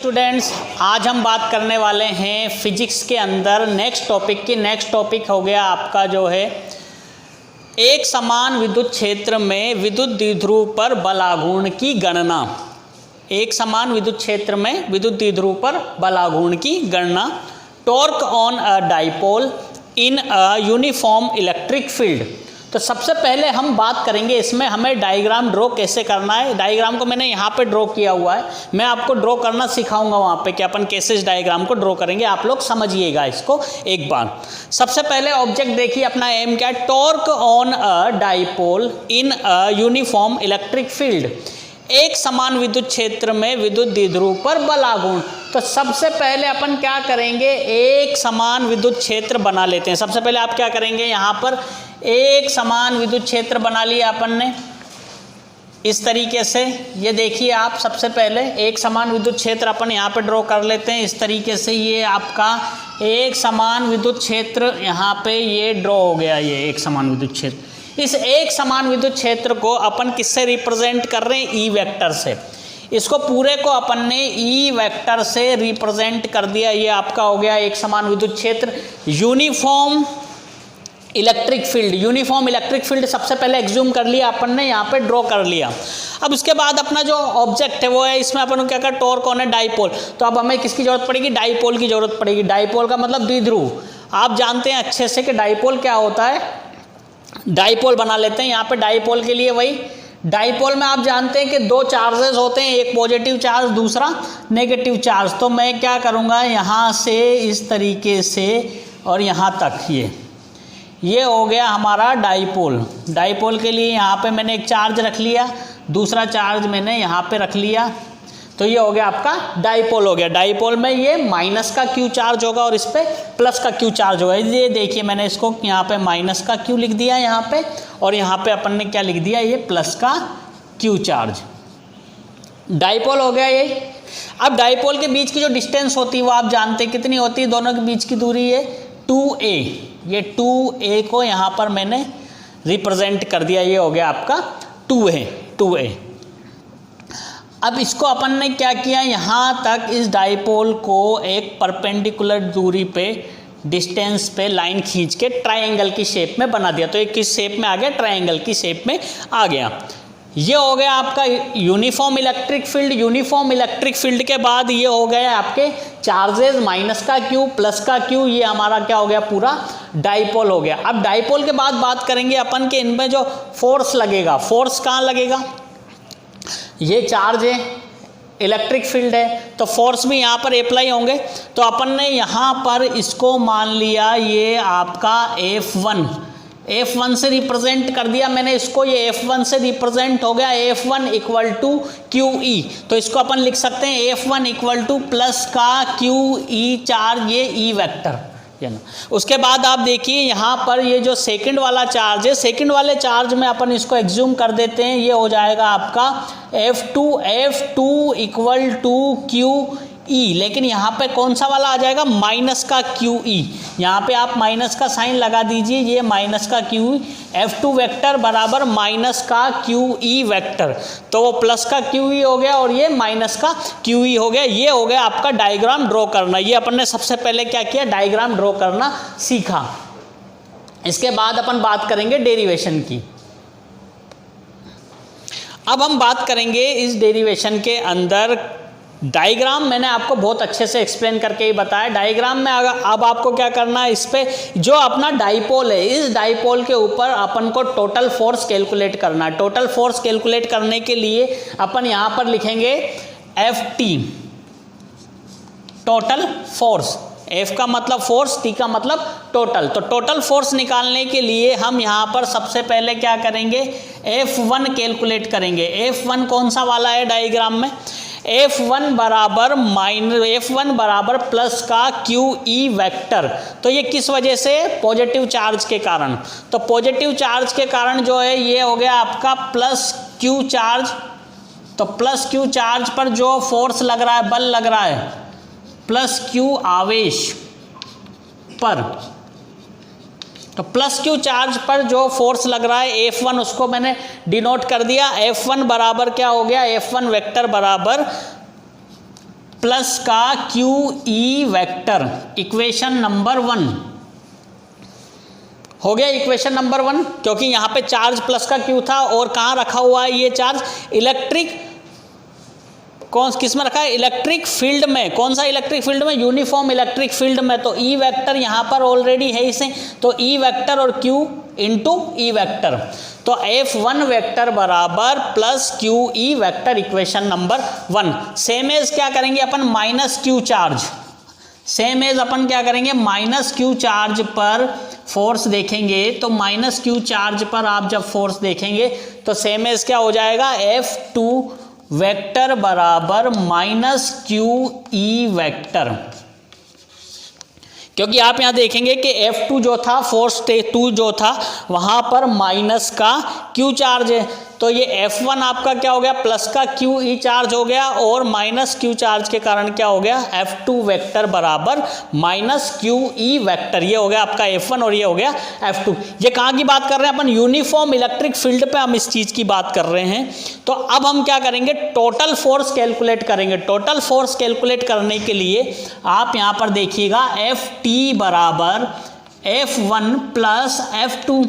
Students, आज हम बात करने वाले हैं फिजिक्स के अंदर नेक्स्ट टॉपिक की। नेक्स्ट टॉपिक हो गया आपका जो है एक समान विद्युत क्षेत्र में विद्युत द्विध्रुव पर बलाघूर्ण की गणना। एक समान विद्युत क्षेत्र में विद्युत द्विध्रुव पर बलाघूर्ण की गणना। Torque on a dipole in a uniform electric field. तो सबसे पहले हम बात करेंगे इसमें हमें डायग्राम ड्रॉ कैसे करना है। डायग्राम को मैंने यहाँ पे ड्रॉ किया हुआ है, मैं आपको ड्रॉ करना सिखाऊंगा वहाँ पे कि अपन कैसे इस डायग्राम को ड्रॉ करेंगे। आप लोग समझिएगा इसको एक बार। सबसे पहले ऑब्जेक्ट देखिए, अपना एम क्या है, torque on a dipole in a uniform electric field. एक समान विद्युत क्षेत्र में विद्युत द्विध्रुव पर बलाघूर्ण। तो सबसे पहले अपन क्या करेंगे, एक समान विद्युत क्षेत्र बना लेते हैं। सबसे पहले आप क्या करेंगे, यहाँ पर एक समान विद्युत क्षेत्र बना लिया अपन ने इस तरीके से। ये देखिए आप, सबसे पहले एक समान विद्युत क्षेत्र अपन यहाँ पे ड्रॉ कर लेते हैं इस तरीके से। ये आपका एक समान विद्युत क्षेत्र यहाँ पे ये ड्रॉ हो गया, ये एक समान विद्युत क्षेत्र। इस एक समान विद्युत क्षेत्र को अपन किससे रिप्रेजेंट कर रहे हैं, ई वेक्टर से। इसको पूरे को अपन ने ई वेक्टर से रिप्रेजेंट कर दिया। ये आपका हो गया एक समान विद्युत क्षेत्र। Uniform electric field, uniform electric field सबसे पहले एग्ज्यूम कर लिया अपन ने, यहाँ पे ड्रॉ कर लिया। अब इसके बाद अपना जो ऑब्जेक्ट है वो है, इसमें अपन क्या कर, टॉर्क ऑन अ डाइपोल। तो अब हमें किसकी जरूरत पड़ेगी, डाइपोल की जरूरत पड़ेगी। डाइपोल का मतलब द्विध्रुव। आप जानते हैं अच्छे से कि डाइपोल क्या होता है। डाइपोल बना लेते हैं यहाँ पे। डाइपोल के लिए वही, डाइपोल में आप जानते हैं कि दो चार्जेस होते हैं, एक पॉजिटिव चार्ज दूसरा नेगेटिव चार्ज। तो मैं क्या करूँगा, यहाँ से इस तरीके से और यहाँ तक ये हो गया हमारा डाइपोल। डाइपोल के लिए यहाँ पे मैंने एक चार्ज रख लिया, दूसरा चार्ज मैंने यहाँ पे रख लिया। तो ये हो गया आपका डाइपोल हो गया। डाइपोल में ये माइनस का क्यू चार्ज होगा और इस पर प्लस का क्यू चार्ज होगा। ये देखिए मैंने इसको यहाँ पे माइनस का क्यू लिख दिया यहाँ पे, और यहाँ पे अपन ने क्या लिख दिया, ये प्लस का क्यू चार्ज। डाइपोल हो गया ये। अब डाइपोल के बीच की जो डिस्टेंस होती है वो आप जानते हैं कितनी होती है, दोनों के बीच की दूरी है 2a। ये 2a को यहाँ पर मैंने रिप्रेजेंट कर दिया, ये हो गया आपका 2a। अब इसको अपन ने क्या किया, यहाँ तक इस डाइपोल को एक परपेंडिकुलर दूरी पे डिस्टेंस पे लाइन खींच के ट्रायंगल की शेप में बना दिया। तो ये किस शेप में आ गया, ट्रायंगल की शेप में आ गया। ये हो गया आपका uniform electric field. Uniform electric field के बाद ये हो गया आपके चार्जेस, माइनस का क्यू प्लस का क्यू। ये हमारा क्या हो गया, पूरा डाइपोल हो गया। अब डाइपोल के बाद बात करेंगे अपन के इनमें जो फोर्स लगेगा। फोर्स कहाँ लगेगा, ये चार्ज है, इलेक्ट्रिक फील्ड है, तो फोर्स भी यहाँ पर अप्लाई होंगे। तो अपन ने यहाँ पर इसको मान लिया ये आपका F1 से रिप्रेजेंट कर दिया मैंने इसको। ये F1 से रिप्रेजेंट हो गया, F1 इक्वल टू QE। तो इसको अपन लिख सकते हैं F1 इक्वल टू प्लस का QE चार्ज, ये E वेक्टर है ना। उसके बाद आप देखिए यहाँ पर ये जो सेकंड वाला चार्ज है, सेकंड वाले चार्ज में अपन इसको एग्ज्यूम कर देते हैं। ये हो जाएगा आपका F2 इक्वल टू QE। लेकिन यहाँ पे कौन सा वाला आ जाएगा, माइनस का QE। यहाँ पे आप माइनस का साइन लगा दीजिए, ये माइनस का QE। F2 वेक्टर बराबर माइनस का QE वेक्टर। तो वो प्लस का QE हो गया और ये माइनस का QE हो गया। ये हो गया आपका डायग्राम ड्रॉ करना। ये अपन ने सबसे पहले क्या किया, डायग्राम ड्रॉ करना सीखा। इसके बाद अपन बात करेंगे डेरिवेशन की। अब हम बात करेंगे इस डेरिवेशन के अंदर डायग्राम मैंने आपको बहुत अच्छे से एक्सप्लेन करके ही बताया। डायग्राम में अब आपको क्या करना है, इस पे जो अपना डाइपोल है, इस डाइपोल के ऊपर अपन को टोटल फोर्स कैलकुलेट करना है। टोटल फोर्स कैलकुलेट करने के लिए अपन यहाँ पर लिखेंगे Ft, टोटल फोर्स। F का मतलब फोर्स, T का मतलब टोटल। तो टोटल फोर्स निकालने के लिए हम यहाँ पर सबसे पहले क्या करेंगे, F1 कैलकुलेट करेंगे। F1 कौन सा वाला है डायग्राम में, F1 बराबर प्लस का QE वेक्टर। तो ये किस वजह से, पॉजिटिव चार्ज के कारण। तो पॉजिटिव चार्ज के कारण जो है ये हो गया आपका प्लस Q चार्ज। तो प्लस Q चार्ज पर जो फोर्स लग रहा है, बल लग रहा है, प्लस Q आवेश पर, तो प्लस Q चार्ज पर जो फोर्स लग रहा है F1, उसको मैंने डिनोट कर दिया। F1 बराबर क्या हो गया, F1 वेक्टर बराबर प्लस का Q E vector, equation number 1 हो गया। इक्वेशन नंबर 1, क्योंकि यहाँ पे चार्ज प्लस का क्यू था और कहाँ रखा हुआ है ये चार्ज, इलेक्ट्रिक, किस में रखा है, इलेक्ट्रिक फील्ड में। कौन सा इलेक्ट्रिक फील्ड में, यूनिफॉर्म इलेक्ट्रिक फील्ड में। तो ई वेक्टर यहाँ पर ऑलरेडी है इसे, तो ई वेक्टर और क्यू इंटू ई वेक्टर, तो F1 वेक्टर बराबर plus Q E vector, equation number 1। Same as क्या करेंगे अपन, minus Q charge, same as अपन क्या करेंगे, माइनस क्यू चार्ज पर फोर्स देखेंगे। तो माइनस क्यू चार्ज पर आप जब फोर्स देखेंगे तो सेम एज क्या हो जाएगा, F2 वेक्टर बराबर माइनस क्यू ई वेक्टर, क्योंकि आप यहां देखेंगे कि F2 जो था, फोर्स 2 जो था, वहां पर माइनस का क्यू चार्ज है। तो ये F1 आपका क्या हो गया, प्लस का क्यू ई चार्ज हो गया, और माइनस क्यू चार्ज के कारण क्या हो गया, F2 वेक्टर बराबर माइनस क्यू ई वेक्टर। ये हो गया आपका F1 और ये हो गया F2। ये कहाँ की बात कर रहे हैं अपन, यूनिफॉर्म इलेक्ट्रिक फील्ड पे हम इस चीज़ की बात कर रहे हैं। तो अब हम क्या करेंगे, टोटल फोर्स कैलकुलेट करेंगे। टोटल फोर्स कैलकुलेट करने के लिए आप यहाँ पर देखिएगा, Ft बराबर F1 प्लस F2,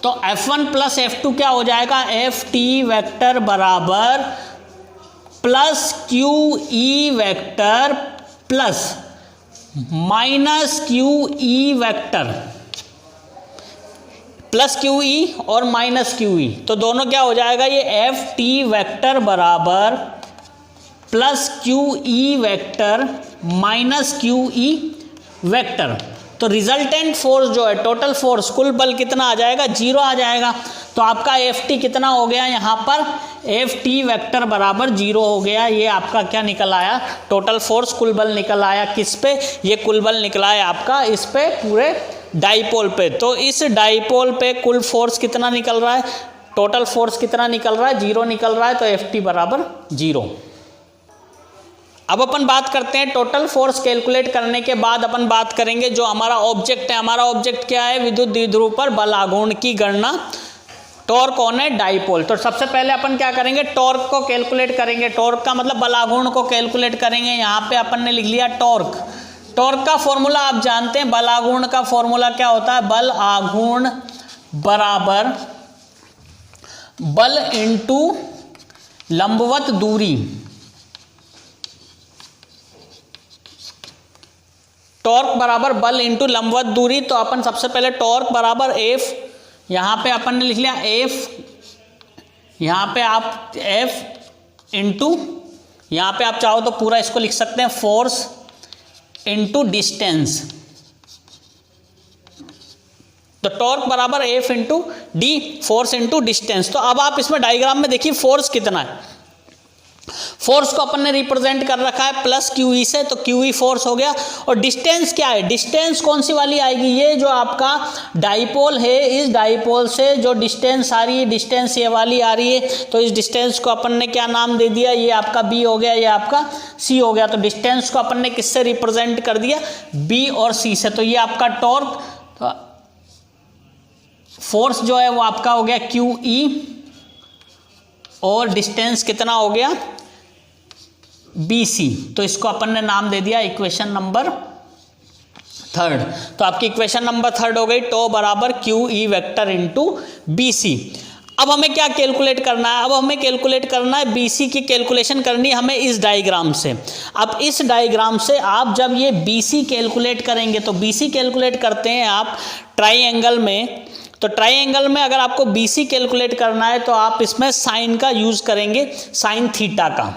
तो F1 प्लस F2 क्या हो जाएगा, Ft वेक्टर बराबर plus Q E vector plus minus Q E vector, plus Q ई और माइनस क्यू ई, तो दोनों क्या हो जाएगा, ये Ft वेक्टर बराबर plus Q E vector minus Q E vector. तो रिजल्टेंट फोर्स जो है, टोटल फोर्स, कुल बल कितना आ जाएगा, 0 आ जाएगा। तो आपका Ft कितना हो गया यहाँ पर, Ft वेक्टर बराबर 0 हो गया। ये आपका क्या निकल आया, टोटल फोर्स, कुल बल निकल आया। किस पे, ये कुल बल निकला है आपका इस पे पूरे डाइपोल पे। तो इस डाइपोल पे कुल फोर्स कितना निकल रहा है, टोटल फोर्स कितना निकल रहा है, 0 निकल रहा है। तो Ft बराबर 0। अब अपन बात करते हैं टोटल फोर्स कैलकुलेट करने के बाद अपन बात करेंगे जो हमारा ऑब्जेक्ट है। हमारा ऑब्जेक्ट क्या है, विद्युत द्विध्रुव पर बल आघूर्ण की गणना, टॉर्क कौन है, डाइपोल। तो सबसे पहले अपन क्या करेंगे, टॉर्क को कैलकुलेट करेंगे। टॉर्क का मतलब बल आघूर्ण को कैलकुलेट करेंगे। यहाँ पे अपन ने लिख लिया टॉर्क। टॉर्क का फॉर्मूला आप जानते हैं, बल आघूर्ण का फॉर्मूला क्या होता है, बल आघूर्ण बराबर बल इंटू लंबवत दूरी। टॉर्क बराबर बल इंटू लंबवत दूरी। तो अपन सबसे पहले टॉर्क बराबर F, यहाँ पे अपन ने लिख लिया F, यहाँ पे आप F इंटू, यहाँ पे आप चाहो तो पूरा इसको लिख सकते हैं, फोर्स इंटू डिस्टेंस। तो टॉर्क बराबर F into D, force into distance. तो अब आप इसमें डायग्राम में देखिए फोर्स कितना है। फोर्स को अपन ने रिप्रेजेंट कर रखा है प्लस क्यू ई से, तो क्यू ई फोर्स हो गया। और डिस्टेंस क्या है, डिस्टेंस कौन सी वाली आएगी, ये जो आपका डाइपोल है, इस डाइपोल से जो डिस्टेंस आ रही है, डिस्टेंस ये वाली आ रही है। तो इस डिस्टेंस को अपन ने क्या नाम दे दिया, ये आपका बी हो गया, ये आपका सी हो गया। तो डिस्टेंस को अपन ने किससे रिप्रेजेंट कर दिया, बी और सी से। तो ये आपका टॉर्क, तो फोर्स जो है वो आपका हो गया क्यू ई, और डिस्टेंस कितना हो गया, BC। तो इसको अपन ने नाम दे दिया इक्वेशन नंबर 3। तो आपकी इक्वेशन नंबर 3 हो गई, टो बराबर Q E vector into BC। अब हमें क्या कैलकुलेट करना है, अब हमें कैलकुलेट करना है BC की कैलकुलेशन करनी है हमें इस डायग्राम से। अब इस डायग्राम से आप जब ये BC कैलकुलेट करेंगे, तो BC कैलकुलेट करते हैं आप ट्राइंगल में। तो ट्राइंगल में अगर आपको BC कैलकुलेट करना है तो आप इसमें साइन का यूज करेंगे, साइन थीटा का।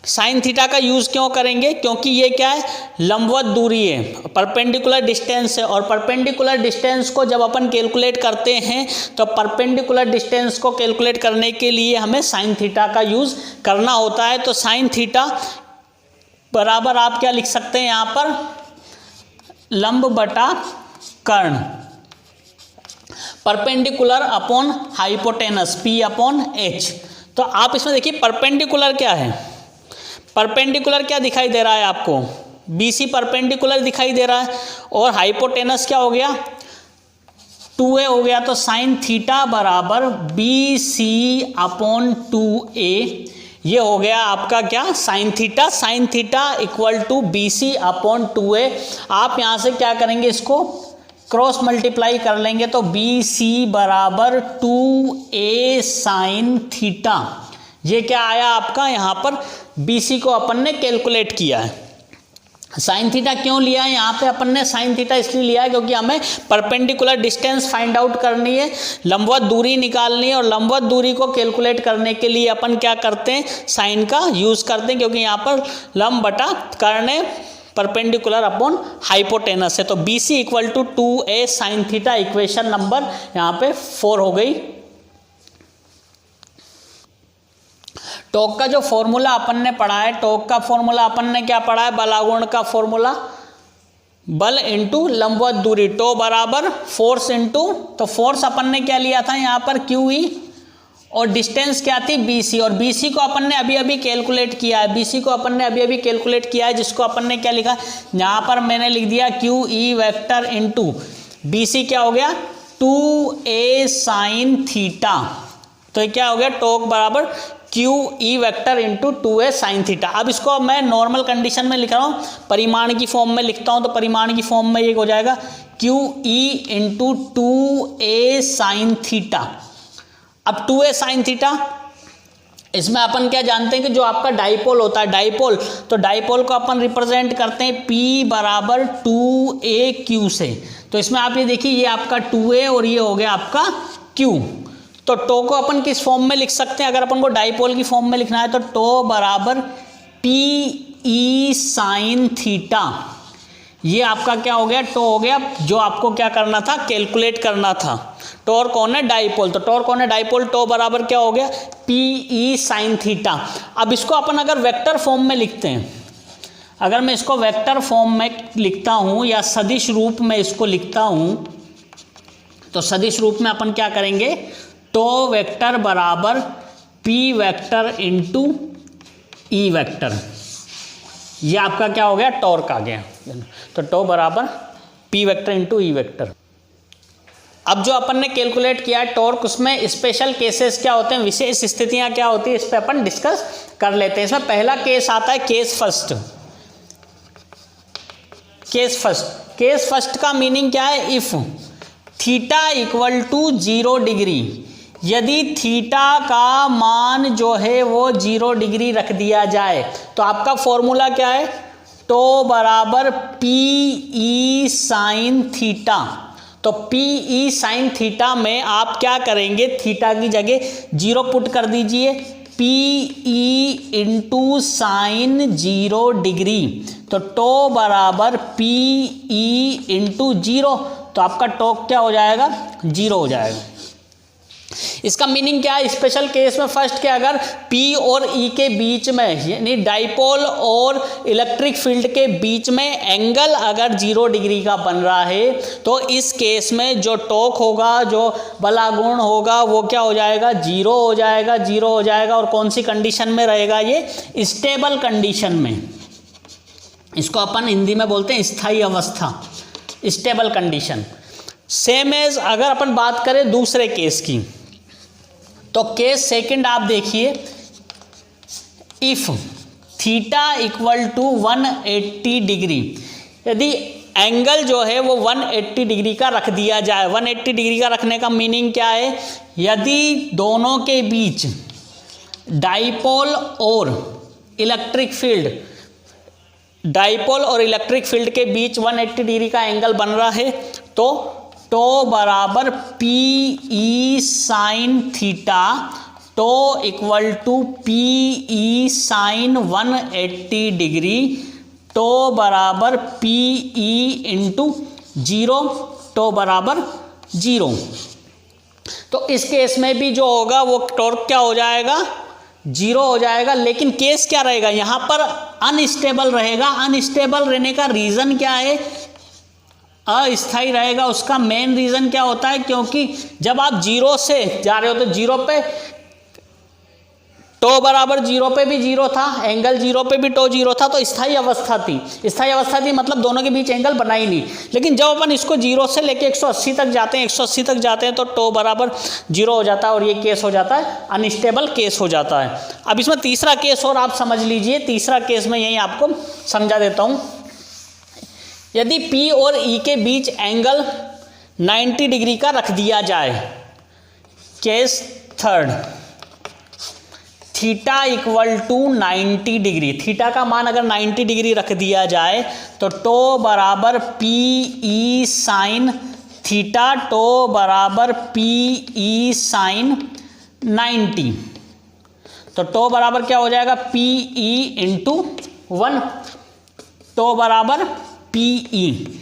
साइन थीटा का यूज क्यों करेंगे, क्योंकि ये क्या है, लंबवत दूरी है, परपेंडिकुलर डिस्टेंस है। और परपेंडिकुलर डिस्टेंस को जब अपन कैलकुलेट करते हैं तो परपेंडिकुलर डिस्टेंस को कैलकुलेट करने के लिए हमें साइन थीटा का यूज करना होता है। तो साइन थीटा बराबर आप क्या लिख सकते हैं यहाँ पर, लंब बटा कर्ण, perpendicular upon hypotenuse, P upon H। तो आप इसमें देखिए परपेंडिकुलर क्या है, परपेंडिकुलर क्या दिखाई दे रहा है आपको, BC परपेंडिकुलर दिखाई दे रहा है। और हाइपोटेनस क्या हो गया, 2a हो गया, तो साइन थीटा बराबर बी सी अपॉन 2a, ये हो गया आपका क्या, sine theta equal to B C upon 2a। आप यहाँ से क्या करेंगे, इसको क्रॉस मल्टीप्लाई कर लेंगे, तो बी सी बराबर 2a साइन थीटा, ये क्या आया आपका, यहाँ पर बी सी को अपन ने कैलकुलेट किया है। साइन थीटा क्यों लिया है यहाँ पे अपन ने, साइन थीटा इसलिए लिया है क्योंकि हमें परपेंडिकुलर डिस्टेंस फाइंड आउट करनी है, लंबवत दूरी निकालनी है, और लंबवत दूरी को कैलकुलेट करने के लिए अपन क्या करते हैं, साइन का यूज़ करते हैं, क्योंकि यहाँ पर लंब बटा कर्ण परपेंडिकुलर अपॉन हाइपोटेनस है। तो B C equal to 2a sine theta, equation number यहाँ पे 4 हो गई। टॉर्क का जो फॉर्मूला अपन ने पढ़ा है, टॉर्क का फॉर्मूला अपन ने क्या पढ़ा है, बलागुण का फॉर्मूला, बल इंटू लंबवत दूरी, टो बराबर फोर्स इंटू, तो फोर्स अपन ने क्या लिया था यहाँ पर QE, और डिस्टेंस क्या थी BC, और BC को अपन ने अभी अभी कैलकुलेट किया है, BC को अपन ने अभी अभी कैलकुलेट किया है, जिसको अपन ने क्या लिखा, यहाँ पर मैंने लिख दिया QE वेक्टर इंटू BC, क्या हो गया 2a साइन थीटा, तो क्या हो गया, टॉर्क बराबर QE vector into 2a sine theta. अब इसको मैं नॉर्मल कंडीशन में लिख रहा हूँ, परिमाण की फॉर्म में लिखता हूँ, तो परिमाण की फॉर्म में ये हो जाएगा QE into 2a sine theta. अब 2a साइन थीटा, इसमें अपन क्या जानते हैं कि जो आपका डाइपोल होता है, डाइपोल, तो डाइपोल को अपन रिप्रेजेंट करते हैं P बराबर 2aq से। तो इसमें आप ये देखिए, ये आपका 2a और ये हो गया आपका q। तो टो को अपन किस फॉर्म में लिख सकते हैं, अगर अपन को डाइपोल की फॉर्म में लिखना है, तो टो बराबर PE साइन थीटा, ये आपका क्या हो गया, टो हो गया, जो आपको क्या करना था, कैलकुलेट करना था। टोर कौन है, डाइपोल, तो टोर कौन है, डाइपोल, टो बराबर क्या हो गया, PE साइन थीटा। अब इसको अपन अगर वेक्टर फॉर्म में लिखते हैं, अगर मैं इसको वेक्टर फॉर्म में लिखता हूँ या सदिश रूप में इसको लिखता हूँ, तो सदिश रूप में अपन क्या करेंगे, टो वेक्टर बराबर P vector into E vector, ये आपका क्या हो गया, टॉर्क आ गया। तो टो बराबर P vector into E vector. अब जो अपन ने कैलकुलेट किया है टॉर्क, उसमें स्पेशल केसेस क्या होते हैं, विशेष स्थितियां क्या होती है, इस पे अपन डिस्कस कर लेते हैं। इसमें पहला केस आता है केस फर्स्ट। केस फर्स्ट का मीनिंग क्या है, if theta equal to 0 degree, यदि थीटा का मान जो है वो 0 डिग्री रख दिया जाए, तो आपका फॉर्मूला क्या है, टो बराबर PE साइन थीटा। तो PE साइन थीटा में आप क्या करेंगे, थीटा की जगह 0 पुट कर दीजिए, PE इंटू साइन 0 डिग्री, तो टो बराबर PE इंटू 0, तो आपका टॉर्क क्या हो जाएगा, 0 हो जाएगा। इसका मीनिंग क्या है, स्पेशल केस में फर्स्ट के अगर P और E के बीच में, यानी डाइपोल और इलेक्ट्रिक फील्ड के बीच में एंगल अगर 0 डिग्री का बन रहा है, तो इस केस में जो टॉर्क होगा, जो बलागुण होगा, वो क्या हो जाएगा, 0 हो जाएगा, 0 हो जाएगा। और कौन सी कंडीशन में रहेगा, ये स्टेबल कंडीशन में, इसको अपन हिंदी में बोलते हैं स्थायी अवस्था, स्टेबल कंडीशन। सेम एज अगर अपन बात करें दूसरे केस की, तो केस सेकंड आप देखिए, if theta equal to 180 degree, यदि एंगल जो है वो 180 डिग्री का रख दिया जाए। 180 डिग्री का रखने का मीनिंग क्या है, यदि दोनों के बीच डाइपोल और इलेक्ट्रिक फील्ड के बीच 180 डिग्री का एंगल बन रहा है, तो टो बराबर PE sine theta, tau equal to PE sine 180 degree, tau बराबर PE इंटू 0, टो बराबर 0। तो इस केस में भी जो होगा वो टॉर्क क्या हो जाएगा, 0 हो जाएगा। लेकिन केस क्या रहेगा, यहाँ पर अनस्टेबल रहेगा। अनस्टेबल रहने का रीज़न क्या है, अस्थायी रहेगा। उसका मेन रीज़न क्या होता है, क्योंकि जब आप 0 से जा रहे हो तो 0 पे टो बराबर जीरो पे भी जीरो था, एंगल जीरो पे भी टो जीरो था, तो स्थायी अवस्था थी। स्थायी अवस्था थी मतलब दोनों के बीच एंगल बना ही नहीं। लेकिन जब अपन इसको जीरो से लेके 180 तक जाते हैं, 180 तक जाते हैं तो टो बराबर जीरो हो जाता है और ये केस हो जाता है अनस्टेबल केस हो जाता है। अब इसमें तीसरा केस और आप समझ लीजिए, तीसरा केस में यही आपको समझा देता हूँ। यदि P और E के बीच एंगल 90 डिग्री का रख दिया जाए, case third, theta equal to 90 degree, theta का मान अगर 90 डिग्री रख दिया जाए तो टो बराबर P E sine theta, tau बराबर पी ई साइन 90। तो टो बराबर क्या हो जाएगा, पी ई इंटू 1, टो बराबर पी ई।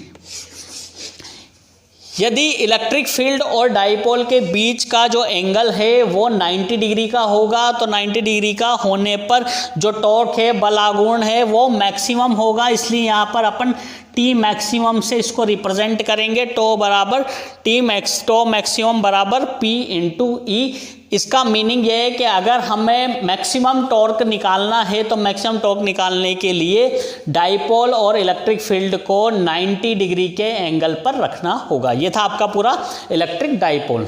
यदि इलेक्ट्रिक फील्ड और डाइपोल के बीच का जो एंगल है वो 90 डिग्री का होगा, तो 90 डिग्री का होने पर जो टॉर्क है, बलागुण है, वो मैक्सिमम होगा। इसलिए यहाँ पर अपन टी मैक्सिमम से इसको रिप्रेजेंट करेंगे। टो बराबर टो मैक्सिमम बराबर पी इंटू ई। इसका मीनिंग ये है कि अगर हमें मैक्सिमम टॉर्क निकालना है तो मैक्सिमम टॉर्क निकालने के लिए डाइपोल और इलेक्ट्रिक फील्ड को 90 डिग्री के एंगल पर रखना होगा। ये था आपका पूरा इलेक्ट्रिक डाइपोल।